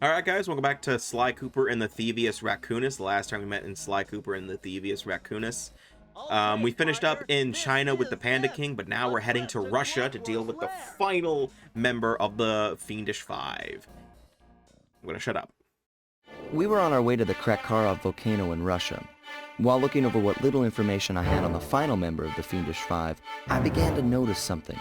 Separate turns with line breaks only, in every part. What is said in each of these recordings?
Alright guys, welcome back to Sly Cooper and the Thievius Raccoonus. The last time we met in Sly Cooper and the Thievius Raccoonus. We finished up in China with the Panda King, but now we're heading to Russia to deal with the final member of the Fiendish Five. I'm gonna shut up.
We were on our way to the Krakkarov volcano in Russia. While looking over what little information I had on the final member of the Fiendish Five, I began to notice something.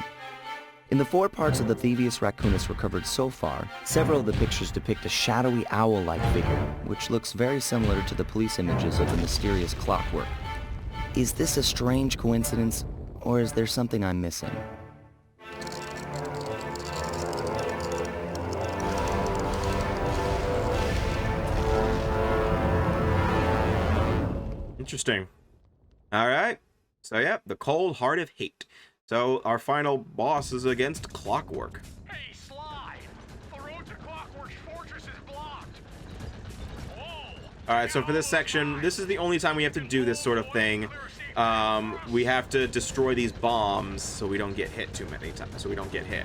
In the 4 parts of the Thievius Raccoonus recovered so far, several of the pictures depict a shadowy owl-like figure, which looks very similar to the police images of the mysterious Clockwerk. Is this a strange coincidence, or is there something I'm missing?
Interesting. Alright. So yeah, the Cold Heart of Hate. So our final boss is against Clockwerk.
Hey, Sly! The road to Clockwerk's fortress is blocked! Whoa!
Alright, so for this section, this is the only time we have to do this sort of thing. We have to destroy these bombs so we don't get hit too many times, so we don't get hit.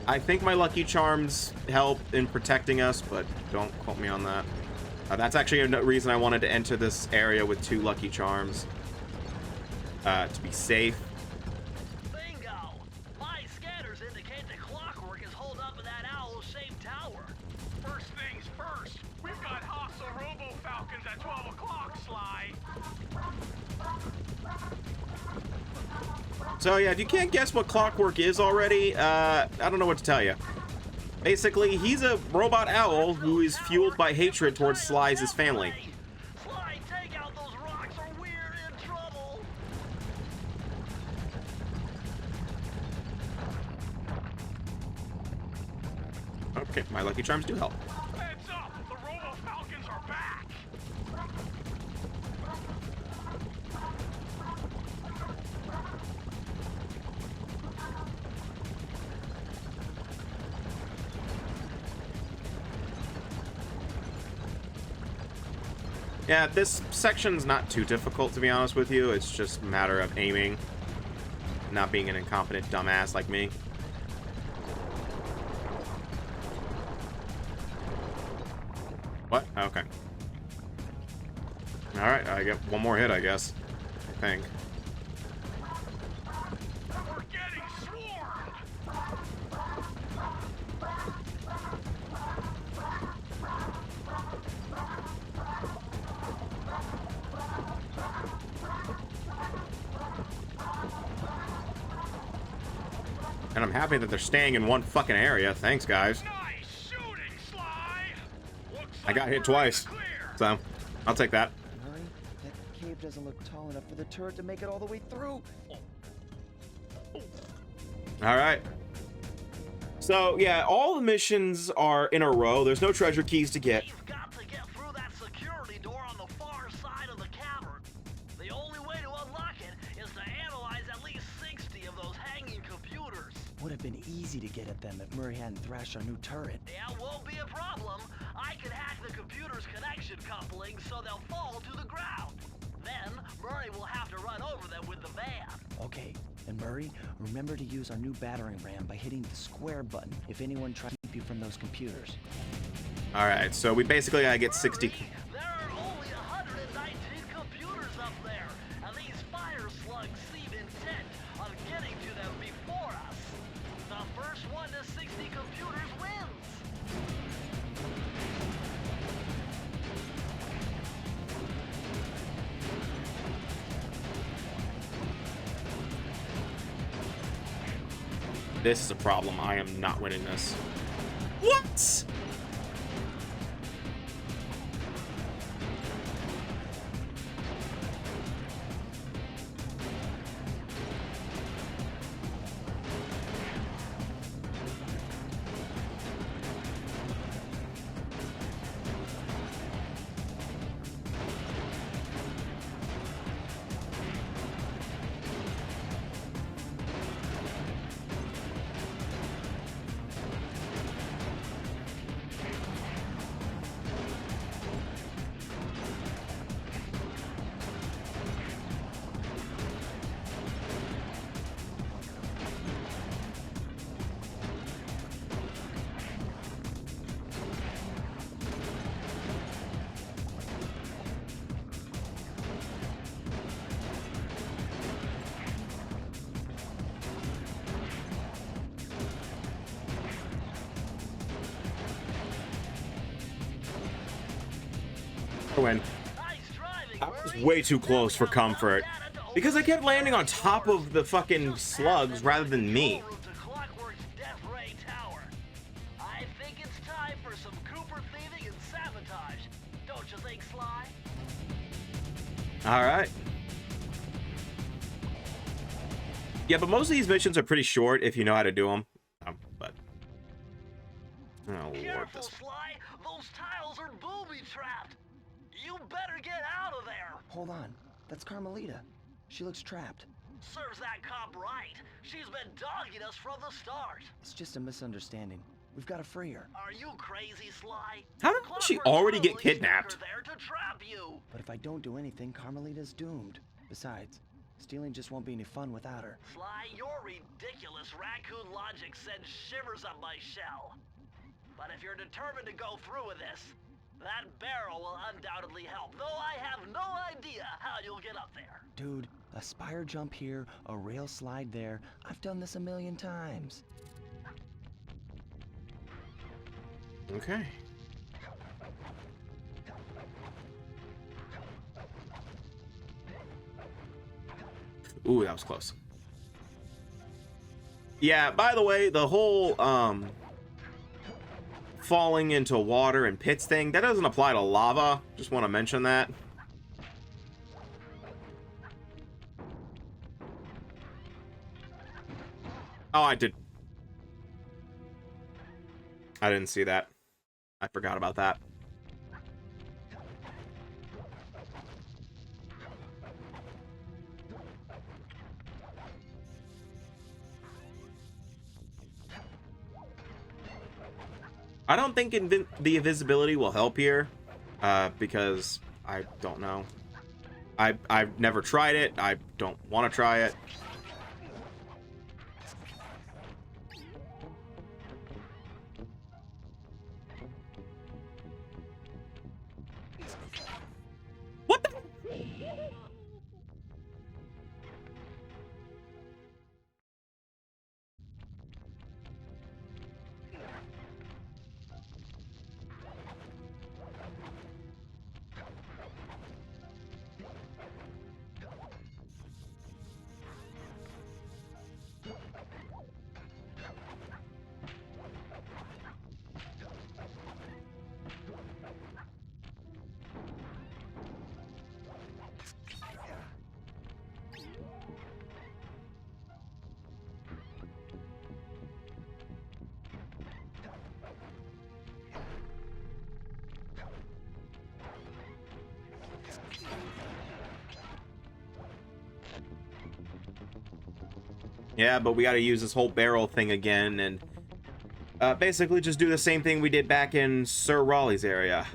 I think my Lucky Charms help in protecting us, but don't quote me on that. That's actually a reason I wanted to enter this area with 2 Lucky Charms. To be safe.
At 12 o'clock, Sly.
So yeah, if you can't guess what Clockwerk is already, I don't know what to tell you. Basically, he's a robot owl who is fueled by hatred towards Sly's family.
Sly, take out those rocks or we're in trouble.
Okay, my Lucky Charms do help.
Heads up, the Robo Falcons are back.
Yeah, this section's not too difficult, to be honest with you. It's just a matter of aiming, not being an incompetent dumbass like me. What? Okay. Alright, I get one more hit, I guess. I think.
We're getting swarmed.
And I'm happy that they're staying in one fucking area. Thanks, guys.
Nice shooting, Sly. Looks
I got
like
hit
we're
twice,
clear.
so I'll take that.
Murray, that cave doesn't look tall enough for the turret to make it all the way through.
Alright. So, yeah, all the missions are in a row. There's no treasure keys to get.
We've got to get through that security door on the far side of the cavern. The only way to unlock it is to analyze at least 60 of those hanging computers.
Would have been easy to get at them if Murray hadn't thrashed our new turret.
Yeah, won't be a problem. I can hack the computer's connection coupling so they'll fall to the ground. Then, Murray will have to run over them with the van.
Okay, and Murray, remember to use our new battering ram by hitting the square button if anyone tries to keep you from those computers.
Alright, so we basically gotta get 60...
There are only 119 computers up there, and these fire slugs seem intent on getting to them before us. The first one to 60 computers wins.
This is a problem. I am not winning this. What? Win.
Nice driving,
I was
Murray.
way too close for
Now we
comfort
got data to
because I kept
open
landing on
the
top of the fucking slugs rather than me.
control room to Clockwerk's Death Ray Tower. I think it's time for some Cooper thieving and sabotage. Don't you think, Sly?
All right. Yeah, but most of these missions are pretty short if you know how to do them. But oh lord,
Careful,
this.
Sly. Those tiles are booby trapped. You better get out of there.
Hold on. That's Carmelita. She looks trapped.
Serves that cop right. She's been dogging us from the start.
It's just a misunderstanding. We've got to free her.
Are you crazy, Sly?
How did she already get kidnapped?
Stuck her there to trap you.
But if I don't do anything, Carmelita's doomed. Besides, stealing just won't be any fun without her.
Sly, your ridiculous raccoon logic sends shivers up my shell. But if you're determined to go through with this, that barrel will undoubtedly help, though I have no idea how you'll get up there.
Dude, a spire jump here, a rail slide there. I've done this a million times.
Okay. Ooh, that was close. Yeah, by the way, the whole falling into water and pits thing, that doesn't apply to lava. Just want to mention that. Oh, I didn't see that. I forgot about that. I don't think the invisibility will help here, because I don't know. I've never tried it. I don't want to try it. What the? Yeah, but we got to use this whole barrel thing again and basically just do the same thing we did back in Sir Raleigh's area.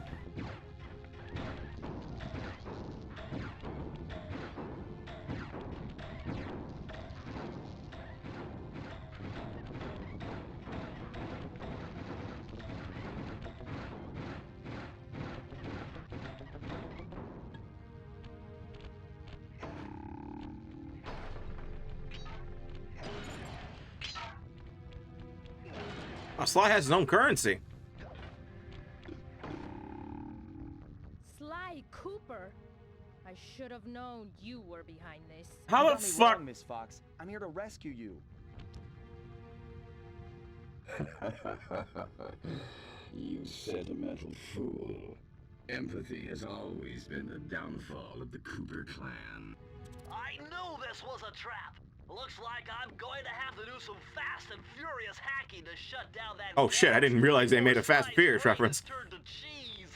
Sly has his own currency.
Sly Cooper. I should have known you were behind this.
How
You
the
got me
fuck?
wrong, Miss Fox. I'm here to rescue you.
You sentimental fool. Empathy has always been the downfall of the Cooper clan.
I knew this was a trap. Looks like I'm going to have to do some fast and furious hacking to shut down that.
Oh shit, I didn't realize they made a Fast and Furious
brain
reference.
has turned to cheese.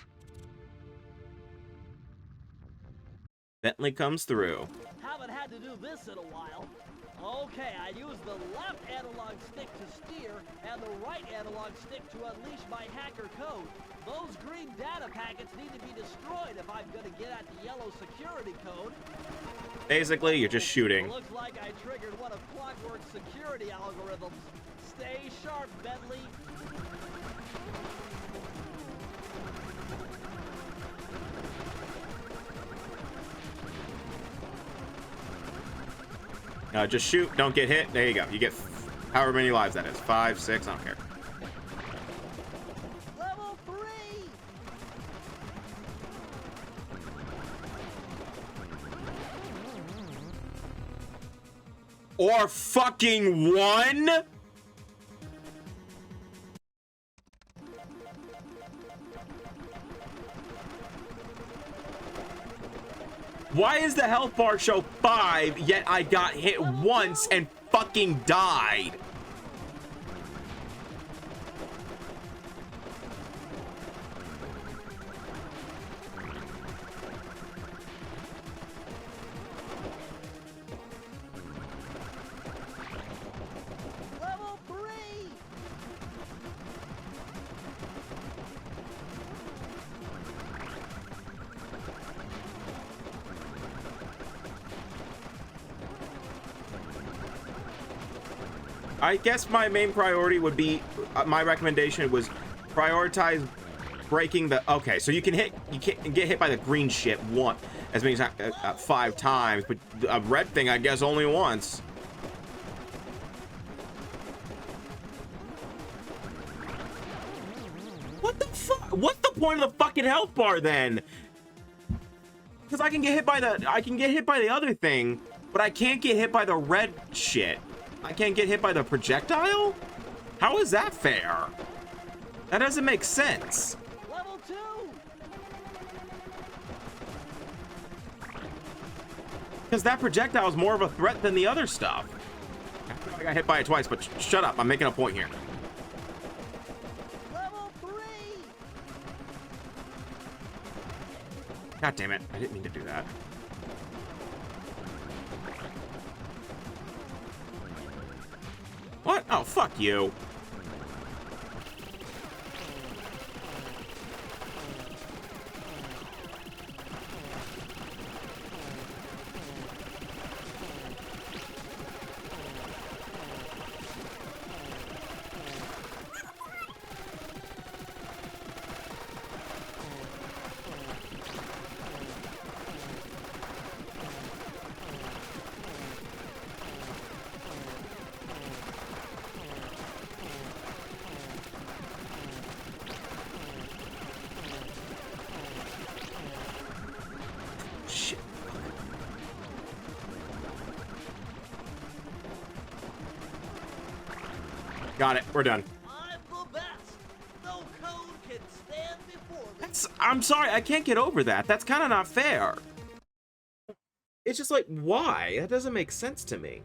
Bentley comes through.
Haven't had to do this in a while. Okay, I use the left analog stick to steer and the right analog stick to unleash my hacker code. Those green data packets need to be destroyed if I'm going to get at the yellow security code.
Basically, you're just shooting.
Looks like I triggered one of Clockwerk's security algorithms. Stay sharp, Bentley.
Just shoot, don't get hit. There you go. You get however many lives that is. 5, 6, I don't care.
Level 3!
Or fucking 1? Why is the health bar show 5, yet I got hit once and fucking died?
Level 3!
I guess my main priority would be, my recommendation was prioritize breaking the, okay, so you can get hit by the green shit as many times, 5 times, but a red thing, I guess, only once. What the fuck? What's the point of the fucking health bar then? Because I can get hit by the other thing, but I can't get hit by the red shit. I can't get hit by the projectile? How is that fair? That doesn't make sense.
Level 2!
Because that projectile is more of a threat than the other stuff. I got hit by it twice, but shut up. I'm making a point here.
Level 3!
God damn it. I didn't mean to do that. What? Oh, fuck you. Shit. Got it. We're done.
I'm the best! No code can stand before me!
I'm sorry. I can't get over that. That's kind of not fair. It's just like, why? That doesn't make sense to me.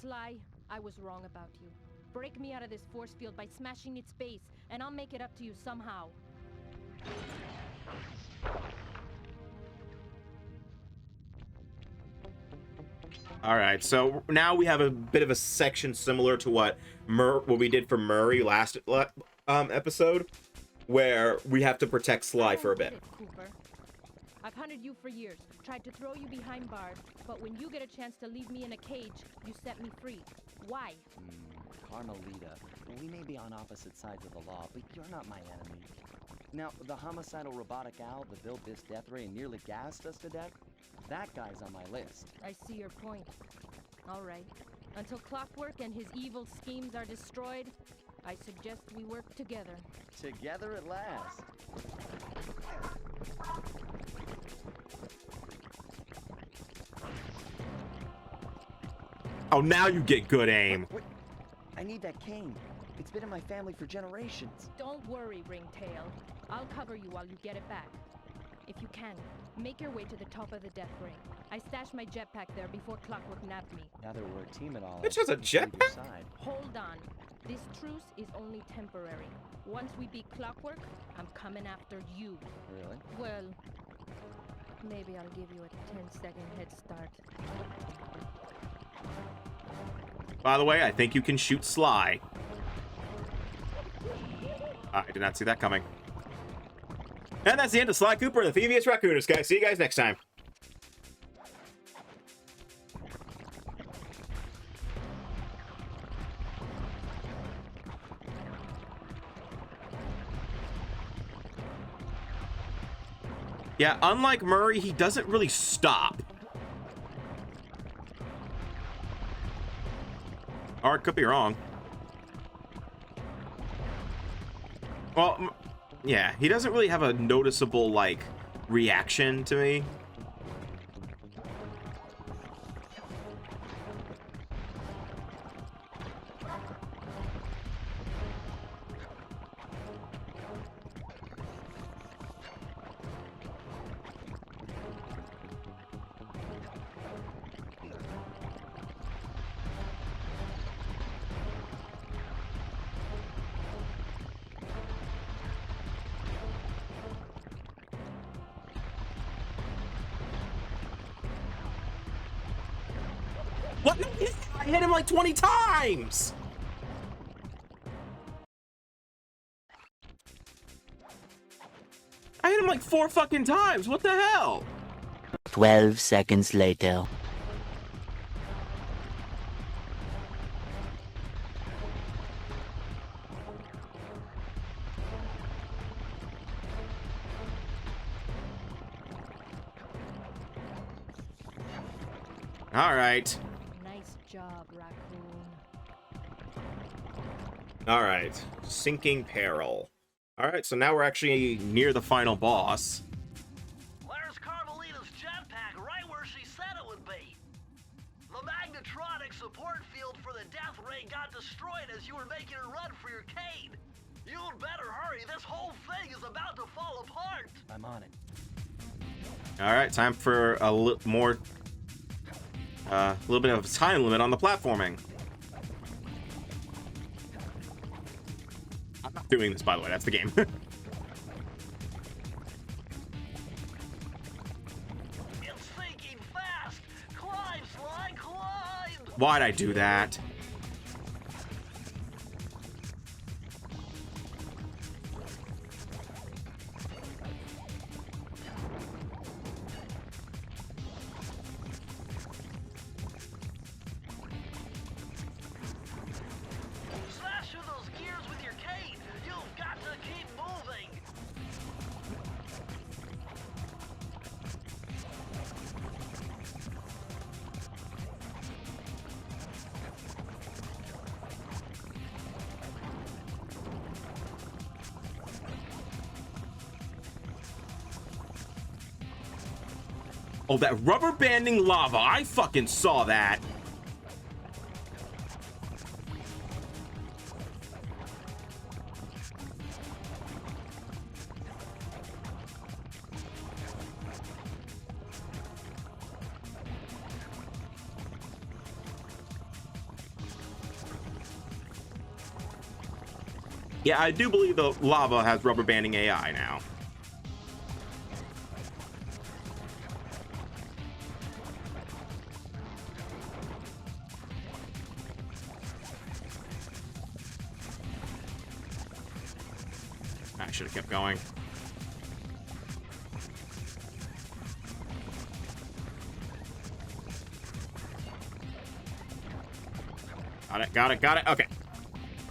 Sly, I was wrong about you. Break me out of this force field by smashing its base, and I'll make it up to you somehow.
All right, so now we have a bit of a section similar to what we did for Murray last episode, where we have to protect Sly for a bit.
Cooper. I've hunted you for years, tried to throw you behind bars, but when you get a chance to leave me in a cage, you set me free. Why?
Carmelita, we may be on opposite sides of the law, but you're not my enemy. Now, the homicidal robotic owl that built this death ray and nearly gassed us to death, that guy's on my list.
I see your point. All right. Until Clockwerk and his evil schemes are destroyed, I suggest we work together.
Together at last.
Oh, now you get good aim.
Wait, I need that cane. It's been in my family for generations.
Don't worry, Ringtail. I'll cover you while you get it back. If you can, make your way to the top of the death ring. I stashed my jetpack there before Clockwerk nabbed me.
Now that we're a team at all,
Bitch has a jetpack?
Hold on. This truce is only temporary. Once we beat Clockwerk, I'm coming after you.
Really?
Well, maybe I'll give you a 10-second head start.
By the way, I think you can shoot Sly. I did not see that coming. And that's the end of Sly Cooper and the Thievius Raccoonus, guys. See you guys next time. Yeah, unlike Murray, he doesn't really stop. Or it could be wrong. Well, yeah, he doesn't really have a noticeable, like, reaction to me. What? I hit him like 20 times! I hit him like 4 fucking times. What the hell?
12 seconds later.
All right.
Nice job, Raccoon.
All right. Sinking peril. All right, so now we're actually near the final boss.
There's Carmelita's jetpack right where she said it would be. The magnetronic support field for the death ray got destroyed as you were making a run for your cane. You'd better hurry. This whole thing is about to fall apart.
I'm on it.
All right, time for a little more, little bit of a time limit on the platforming. I'm not doing this, by the way. That's the game.
It's sinking fast. Climb, Sly, climb.
Why'd I do that?
Slash through those gears with your cane. You've got to keep moving.
Oh, that rubber banding lava. I fucking saw that. Yeah, I do believe the lava has rubber banding AI now. I should have kept going. Got it. Okay.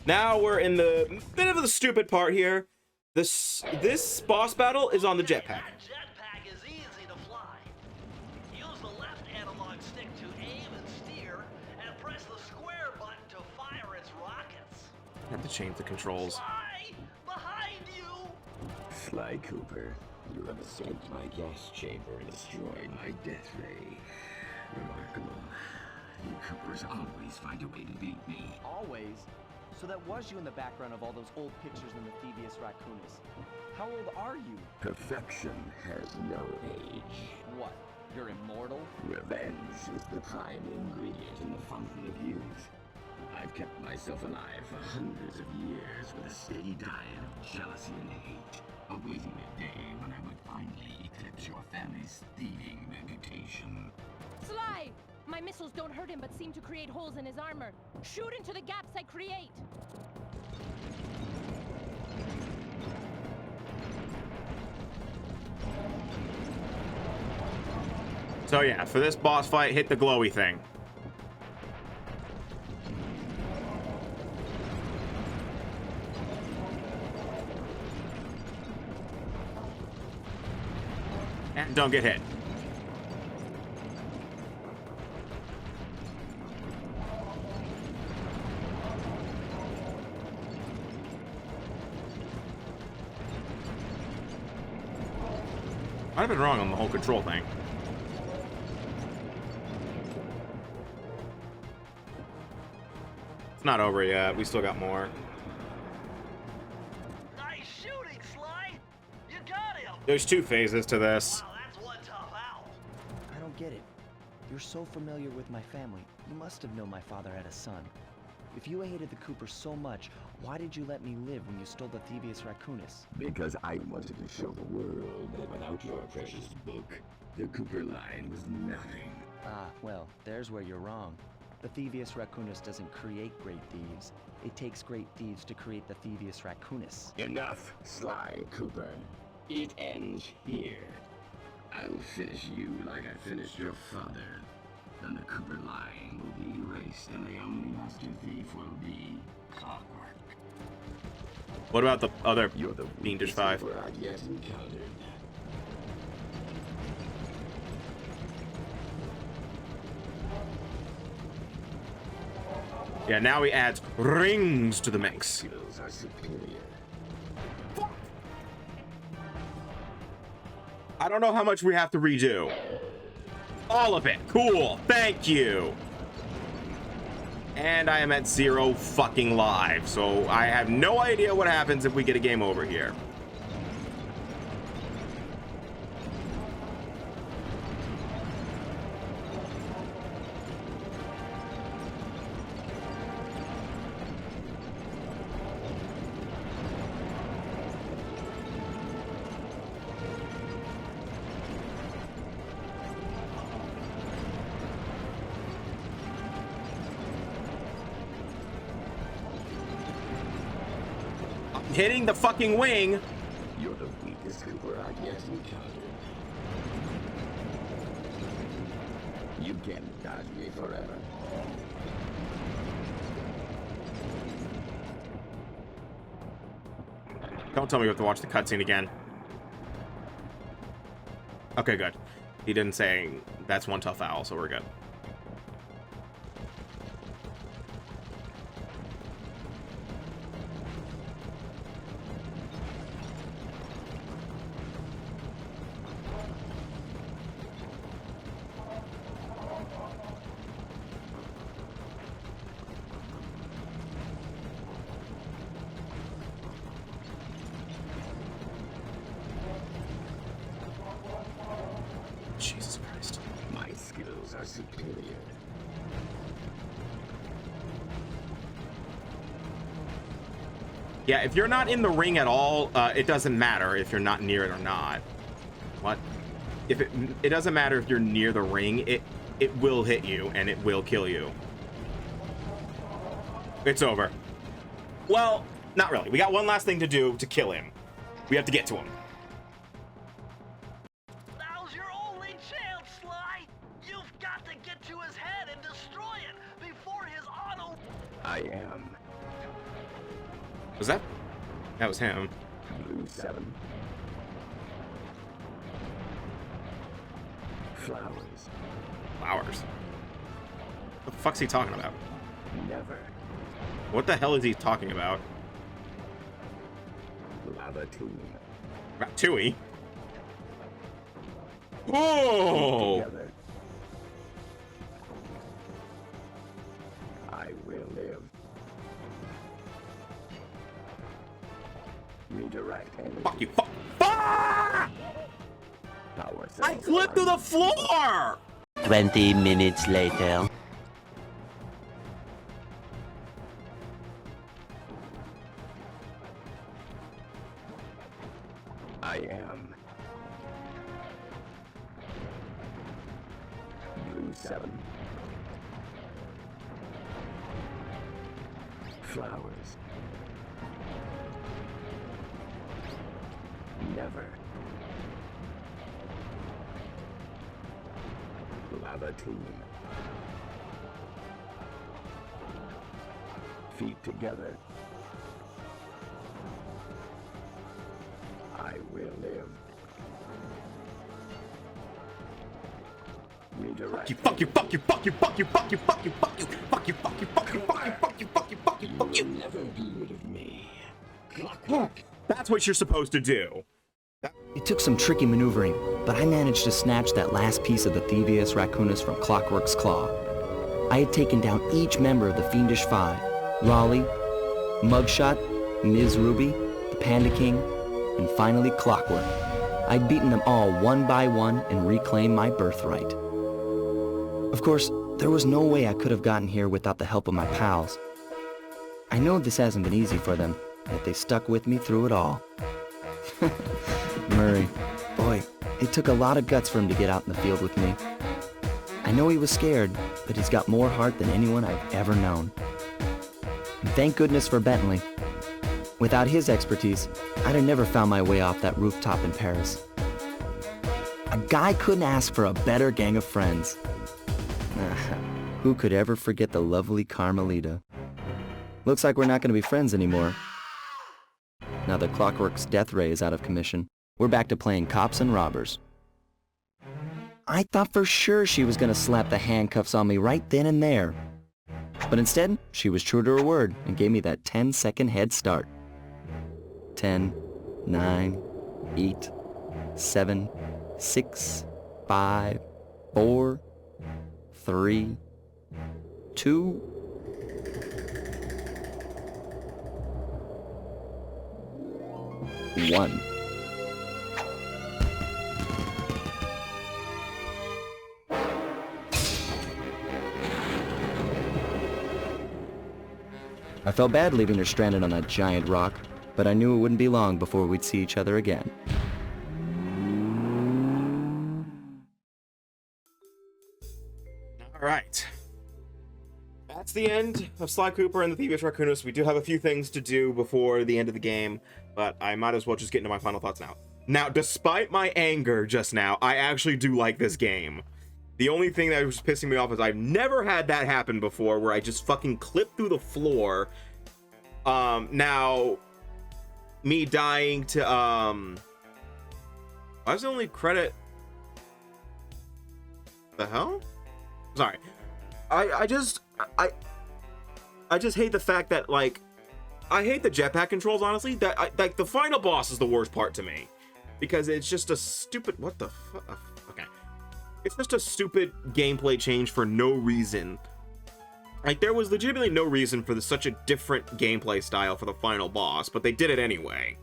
Now we're in the bit of the stupid part here. This boss battle is on the jetpack.
That jetpack is easy to fly. Use the left analog stick to aim and steer, and press the square button to fire its rockets.
I have to change the controls.
Sly, behind you!
Sly Cooper, you have escaped my gas chamber and destroyed my death ray. Remarkable. You Coopers always find a way to beat me.
Always? So that was you in the background of all those old pictures in the Thievius Raccoonus. How old are you?
Perfection has no age.
What? You're immortal?
Revenge is the prime ingredient in the fountain of youth. I've kept myself alive for hundreds of years with a steady diet of jealousy and hate, awaiting the day when I would finally eclipse your family's thieving reputation.
Sly! My missiles don't hurt him but seem to create holes in his armor. Shoot into the gaps I create!
So yeah, for this boss fight, hit the glowy thing. And don't get hit. I've been wrong on the whole control thing. It's not over yet. We still got more.
Nice shooting, Sly! You got him!
There's 2 phases to this.
Wow, that's one tough owl.
I don't get it. You're so familiar with my family. You must have known my father had a son. If you hated the Coopers so much, why did you let me live when you stole the Thievius Raccoonus?
Because I wanted to show the world that without your precious book, the Cooper line was nothing.
Ah, well, there's where you're wrong. The Thievius Raccoonus doesn't create great thieves. It takes great thieves to create the Thievius Raccoonus.
Enough, Sly Cooper. It ends here. I'll finish you like I finished your father. Then the Cooper line will be erased, and the only master thief will be Clockwerk.
What about the other
You're the
Fiendish
weakest
5?
Cooper I've yet encountered.
Yeah, now he adds rings to the mix.
Skills are superior.
I don't know how much we have to redo. All of it. Cool. Thank you. And I am at 0 fucking live, so I have no idea what happens if we get a game over here. Hitting the fucking wing.
You're the weakest Cooper I've yet encountered. You can't dodge me forever.
Don't tell me we have to watch the cutscene again. Okay, good. He didn't say that's one tough owl, so we're good. Jesus Christ.
My skills are superior.
Yeah, if you're not in the ring at all, it doesn't matter if you're not near it or not. What? If it doesn't matter if you're near the ring, it will hit you and it will kill you. It's over. Well, not really. We got one last thing to do to kill him. We have to get to him.
Now's your only chance, Sly! You've got to get to his head and destroy it before his auto...
I am
Was that? That was him.
Blue 7. Flowers.
Flowers. What the fuck's he talking about?
Never.
What the hell is he talking about?
Lava tomb.
Ratatouille? Oh!
Together. I will live. Redirect energy.
Fuck you, fuck! Ah!
Power
I
cells
clipped through the floor!
20 minutes later.
I am Blue 7. Flowers. Never. Lava tomb. Feet together. I will live. Redirect.
Fuck you, fuck you, fuck you, fuck you, fuck you, fuck you, fuck you, fuck you, fuck you, fuck you, fuck you, fuck you, fuck you, fuck you, fuck you.
You'll never be rid of me. Clockwerk.
That's what you're supposed to do.
It took some tricky maneuvering, but I managed to snatch that last piece of the Thievius Raccoonus from Clockwerk's claw. I had taken down each member of the Fiendish Five: Raleigh, Mugshot, Ms. Ruby, the Panda King, and finally Clockwerk. I'd beaten them all one by one and reclaimed my birthright. Of course, there was no way I could have gotten here without the help of my pals. I know this hasn't been easy for them, yet they stuck with me through it all. Murray, boy, it took a lot of guts for him to get out in the field with me. I know he was scared, but he's got more heart than anyone I've ever known. And thank goodness for Bentley. Without his expertise, I'd have never found my way off that rooftop in Paris. A guy couldn't ask for a better gang of friends. Who could ever forget the lovely Carmelita? Looks like we're not going to be friends anymore. Now that Clockwerk's death ray is out of commission, we're back to playing cops and robbers. I thought for sure she was going to slap the handcuffs on me right then and there. But instead, she was true to her word and gave me that 10-second head start. 10, 9, 8, 7, 6, 5, 4, 3, 2, 1. I felt bad leaving her stranded on that giant rock, but I knew it wouldn't be long before we'd see each other again.
All right. That's the end of Sly Cooper and the Thievius Raccoonus. We do have a few things to do before the end of the game, but I might as well just get into my final thoughts now. Now, despite my anger just now, I actually do like this game. The only thing that was pissing me off is I've never had that happen before, where I just fucking clipped through the floor. Now, me dying to, why was the only credit? The hell? Sorry. I just hate the fact that, like, I hate the jetpack controls, honestly. Like, the final boss is the worst part to me. Because it's just a stupid, what the fuck? Okay. It's just a stupid gameplay change for no reason. Like, there was legitimately no reason for such a different gameplay style for the final boss, but they did it anyway.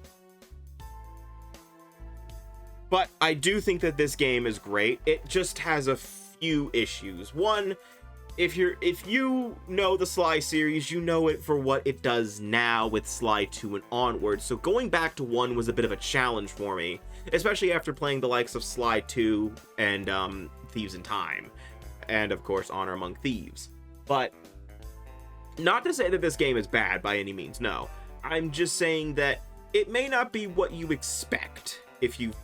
But I do think that this game is great. It just has a few issues. One, if you know the Sly series, you know it for what it does now with Sly 2 and onward. So going back to 1 was a bit of a challenge for me, especially after playing the likes of Sly 2 and Thieves in Time, and of course Honor Among Thieves. But not to say that this game is bad by any means, no. I'm just saying that it may not be what you expect if you've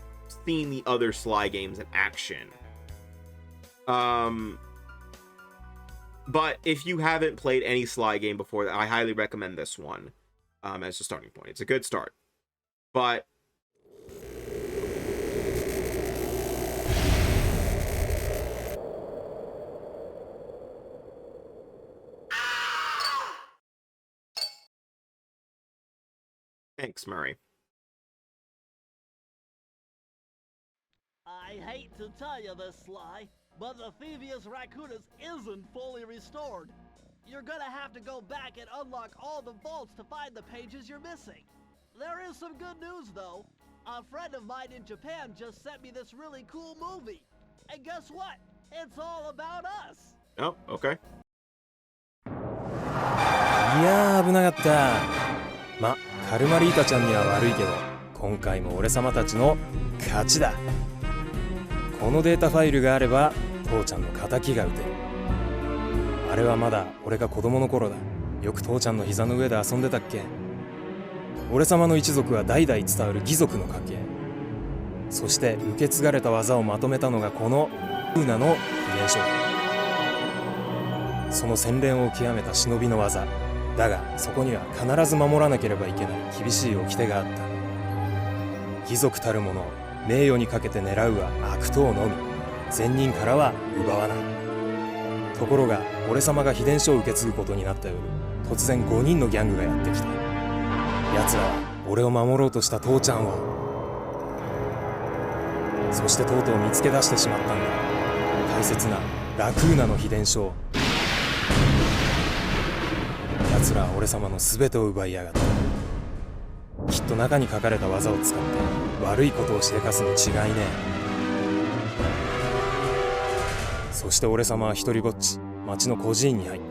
seen the other Sly games in action. But if you haven't played any Sly game before, I highly recommend this one as a starting point. It's a good start. But thanks, Murray.
I hate to tell you this, Sly, but the Thievius Raccoonus isn't fully restored. You're gonna have to go back and unlock all the vaults to find the pages you're missing. There is some good news, though. A friend of mine in Japan just sent me this really cool movie. And guess what? It's all about us.
Oh, okay.
いやー危なかった。ま、カルマリータちゃんには悪いけど、今回も俺様たちの勝ちだ。このデータファイルがあれば父ちゃんの敵が撃てる。あれはまだ俺が子供の頃だ。よく父ちゃんの膝の上で遊んでたっけ。俺様の一族は代々伝わる義族の家系。そして受け継がれた技をまとめたのがこのウーナの秘伝書だ。その洗練を極めた忍びの技だが、そこには必ず守らなければいけない厳しい掟があった。義族たる者、名誉にかけて狙うは悪党のみ、善人からは奪わない。ところが俺様が秘伝書を受け継ぐことになった夜、突然5人のギャングがやってきた。奴らは俺を守ろうとした父ちゃんを、そしてとうとう見つけ出してしまったんだ。大切なラクーナの秘伝書を。奴らは俺様の全てを奪いやがった。きっと中に書かれた技を使って悪いことをしでかすに違いねえ。そして俺様は一人ぼっち町の孤児院に入っ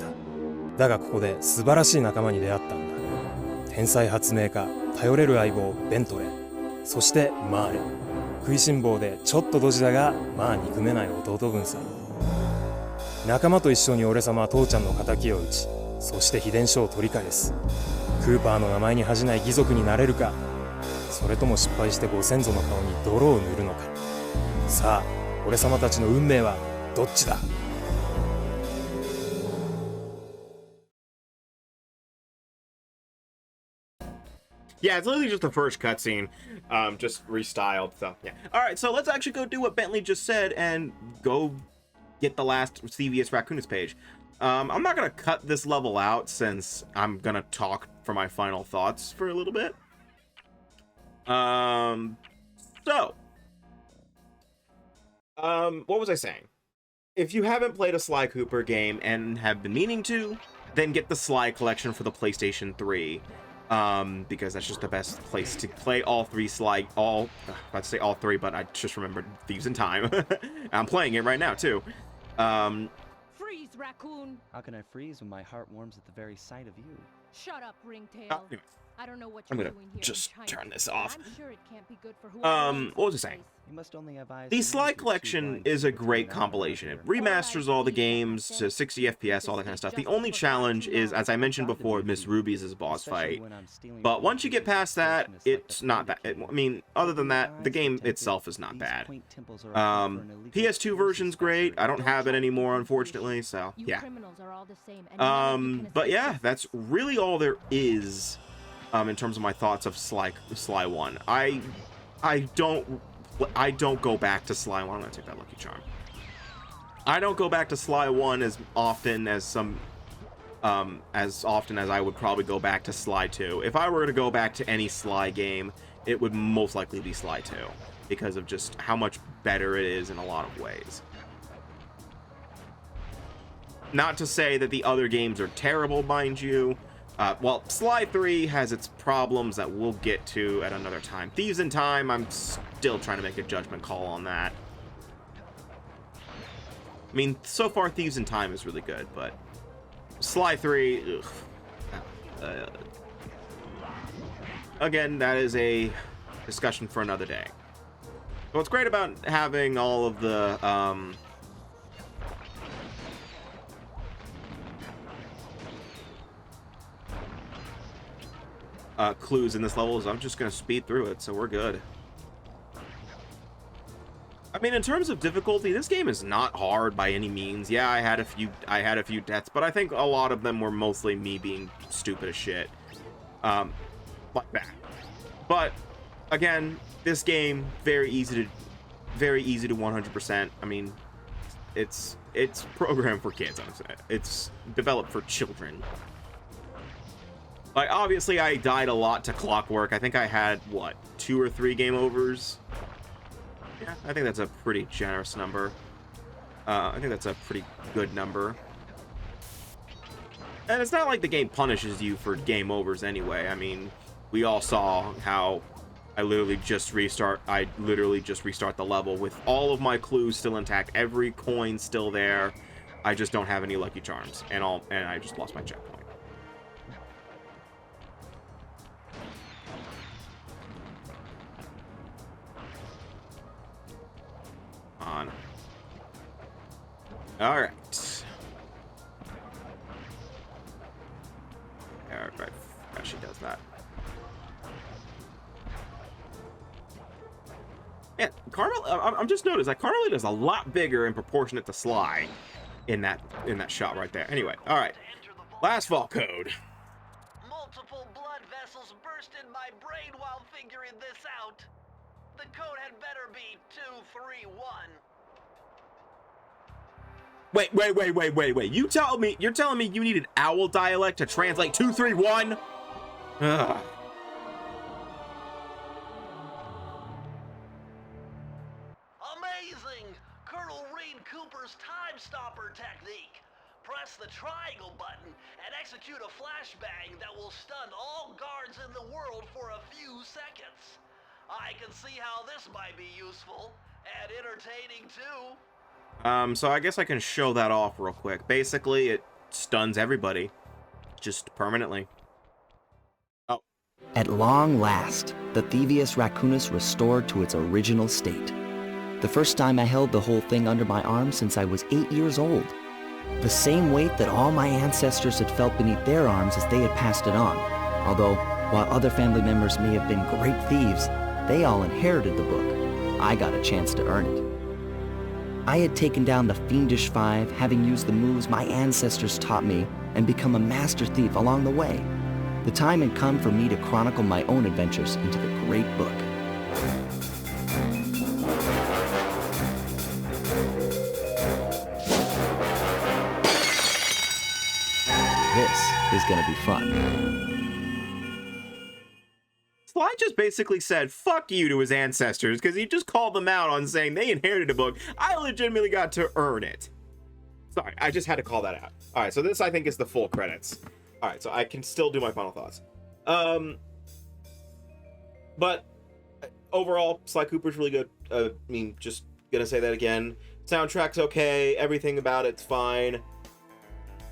た。だがここで素晴らしい仲間に出会ったんだ。天才発明家、頼れる相棒ベントレー、そしてマーレ。食いしん坊でちょっとドジだがまあ憎めない弟分さ。仲間と一緒に俺様は父ちゃんの仇を討ち、そして秘伝書を取り返す。クーパーの名前に恥じない義族になれるか、それとも失敗してご先祖の顔に泥を塗るのか。さあ、俺様たちの運命はどっちだ。
Yeah, it's literally just the first cutscene, just restyled. So yeah. All right, so let's actually go do what Bentley just said and go get the last Thievius Raccoonus page. I'm not gonna cut this level out since I'm gonna talk for my final thoughts for a little bit. What was I saying? If you haven't played a Sly Cooper game and have been meaning to, then get the Sly collection for the PlayStation 3. Because that's just the best place to play all three Sly, I'd say all three, but I just remembered Thieves in Time. I'm playing it right now, too.
Freeze, raccoon!
How can I freeze when my heart warms at the very sight of you?
Shut up, Ringtail.
Anyways,
I don't know what
I'm
you're
gonna
doing here
just
in China,
turn this
but
off.
I'm sure it can't be good for whoever
What was I saying?
You must only have eyes
The
for
Sly
those who
Collection
choose
is a
life to
great
turn out
compilation. It
over.
remasters all the games to 60 FPS, all that kind of stuff. The only challenge is, as I mentioned before, Miss Ruby's boss
Especially
fight.
when I'm stealing
But
from
once you get
creatures
past that,
poisonous like
it's
the
not bad.
figurately.
I mean, other than that, the
Eyes
game
protected,
itself is not
these
bad.
quaint temples are a fit for an illegal
PS2
forces
version's great. I don't
factory.
have it anymore, unfortunately, so
You
yeah.
criminals are all the same, and none of you can
But
escape
yeah,
justice.
that's really all there is in terms of my thoughts of Sly 1. I don't go back to Sly 1. I'm gonna take that Lucky Charm. I don't go back to Sly 1 as often as I would probably go back to Sly 2. If I were to go back to any Sly game, it would most likely be Sly 2 because of just how much better it is in a lot of ways. Not to say that the other games are terrible, mind you. Well, Sly 3 has its problems that we'll get to at another time. Thieves in Time, I'm still trying to make a judgment call on that. I mean, so far Thieves in Time is really good, but Sly 3, ugh. Again, that is a discussion for another day. What's great about having all of the clues in this level is I'm just gonna speed through it, so we're good. I mean, in terms of difficulty, this game is not hard by any means. Yeah, I had a few deaths, but I think a lot of them were mostly me being stupid as shit, like that. But again, this game very easy to 100%. I mean, it's programmed for kids. It's developed for children. Like, obviously, I died a lot to Clockwerk. I think I had, what, 2 or 3 game overs? Yeah, I think that's a pretty generous number. I think that's a pretty good number. And it's not like the game punishes you for game overs anyway. I mean, we all saw how I literally just restart the level with all of my clues still intact, every coin still there. I just don't have any lucky charms, and I just lost my checkpoint. On. All right. Alright, how she does that. Yeah, I'm just noticed that Carmelita is a lot bigger and proportionate to Sly in that shot right there. Anyway, all right. Last vault code.
Multiple blood vessels burst in my brain while figuring this out. The code had better be 231.
Wait. You're telling me you needed owl dialect to translate 231? Ugh.
Amazing! Colonel Reed Cooper's time stopper technique. Press the triangle button and execute a flashbang that will stun all guards in the world for a few seconds. I can see how this might be useful and entertaining too.
So I guess I can show that off real quick. Basically, it stuns everybody. Just permanently. Oh.
At long last, the Thievius Raccoonus restored to its original state. The first time I held the whole thing under my arm since I was 8 years old. The same weight that all my ancestors had felt beneath their arms as they had passed it on. Although, while other family members may have been great thieves, they all inherited the book. I got a chance to earn it. I had taken down the Fiendish Five, having used the moves my ancestors taught me, and become a master thief along the way. The time had come for me to chronicle my own adventures into the great book. This is gonna be fun.
Sly just basically said fuck you to his ancestors because he just called them out on saying they inherited a book. I legitimately got to earn it. Sorry, I just had to call that out. All right, so this I think is the full credits. All right, so I can still do my final thoughts. But overall, Sly Cooper's really good. I mean, just gonna say that again. Soundtrack's okay. Everything about it's fine.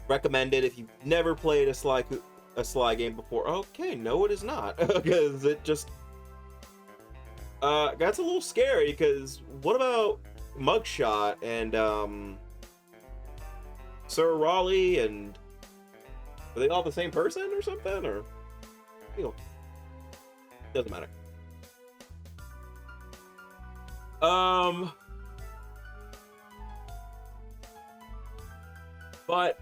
Recommend it if you've never played a Sly game before. Okay, no, it is not, because it just that's a little scary. Because what about Mugshot and Sir Raleigh, and are they all the same person or something? Or you know, doesn't matter. But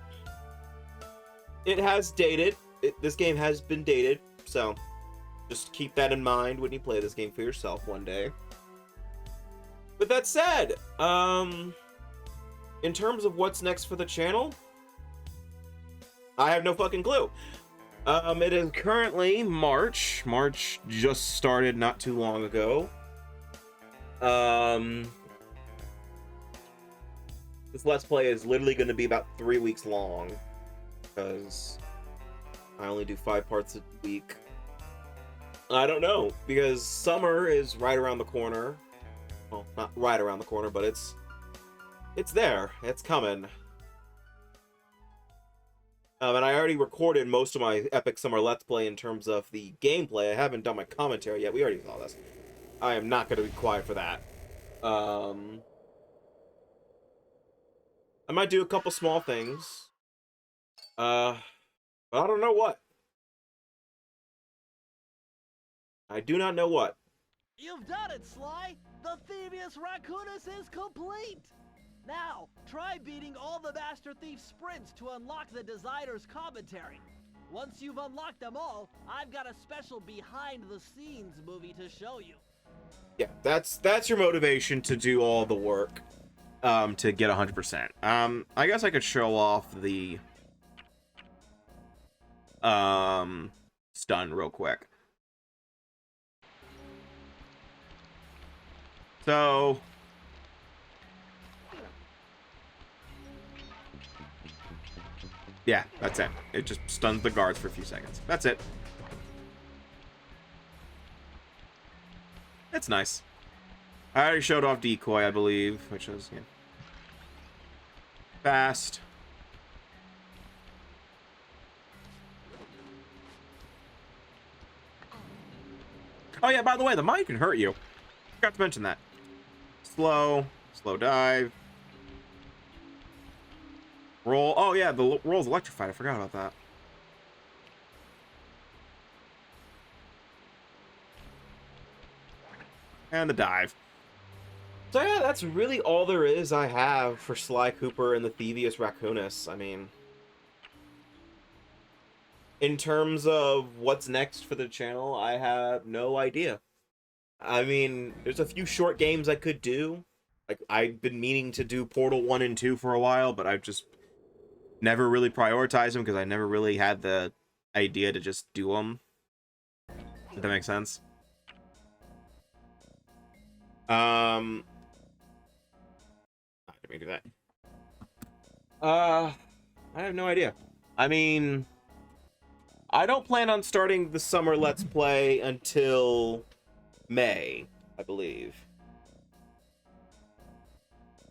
it has dated. This game has been dated, so just keep that in mind when you play this game for yourself one day. With that said, in terms of what's next for the channel, I have no fucking clue. It is currently March. March just started not too long ago. This Let's Play is literally going to be about 3 weeks long, because I only do 5 parts a week. I don't know, because summer is right around the corner. Well, not right around the corner, but it's there. It's coming. And I already recorded most of my Epic Summer Let's Play in terms of the gameplay. I haven't done my commentary yet. We already saw this. I am not going to be quiet for that. I might do a couple small things. But I don't know what. I do not know what.
You've done it, Sly! The Thievius Raccoonus is complete! Now, try beating all the Master Thief sprints to unlock the designer's commentary. Once you've unlocked them all, I've got a special behind-the-scenes movie to show you.
Yeah, that's your motivation to do all the work, to get 100%. I guess I could show off the stun real quick. So yeah, that's it. It just stuns the guards for a few seconds. That's it. It's nice. I already showed off decoy, I believe, which is, yeah, fast. Oh yeah, by the way, the mine can hurt you. Forgot to mention that. Slow dive. Roll. Oh yeah, the roll's electrified. I forgot about that. And the dive. So yeah, that's really all there is I have for Sly Cooper and the Thievius Raccoonus. I mean, in terms of what's next for the channel, I have no idea. I mean, there's a few short games I could do. Like, I've been meaning to do Portal 1 and 2 for a while, but I've just never really prioritized them because I never really had the idea to just do them. If that makes sense. I didn't do that. I have no idea. I mean, I don't plan on starting the summer Let's Play until May, I believe.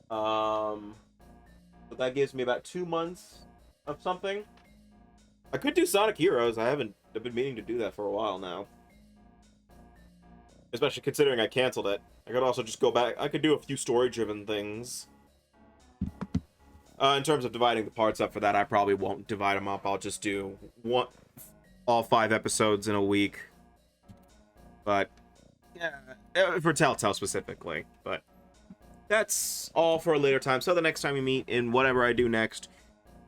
But that gives me about 2 months of something. I could do Sonic Heroes. I've been meaning to do that for a while now. Especially considering I canceled it. I could also just go back. I could do a few story-driven things. In terms of dividing the parts up for that, I probably won't divide them up. I'll just do all 5 episodes in a week. But yeah, for Telltale specifically. But that's all for a later time. So the next time we meet in whatever I do next,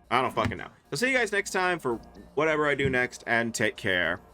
I don't fucking know. So see you guys next time for whatever I do next, and take care.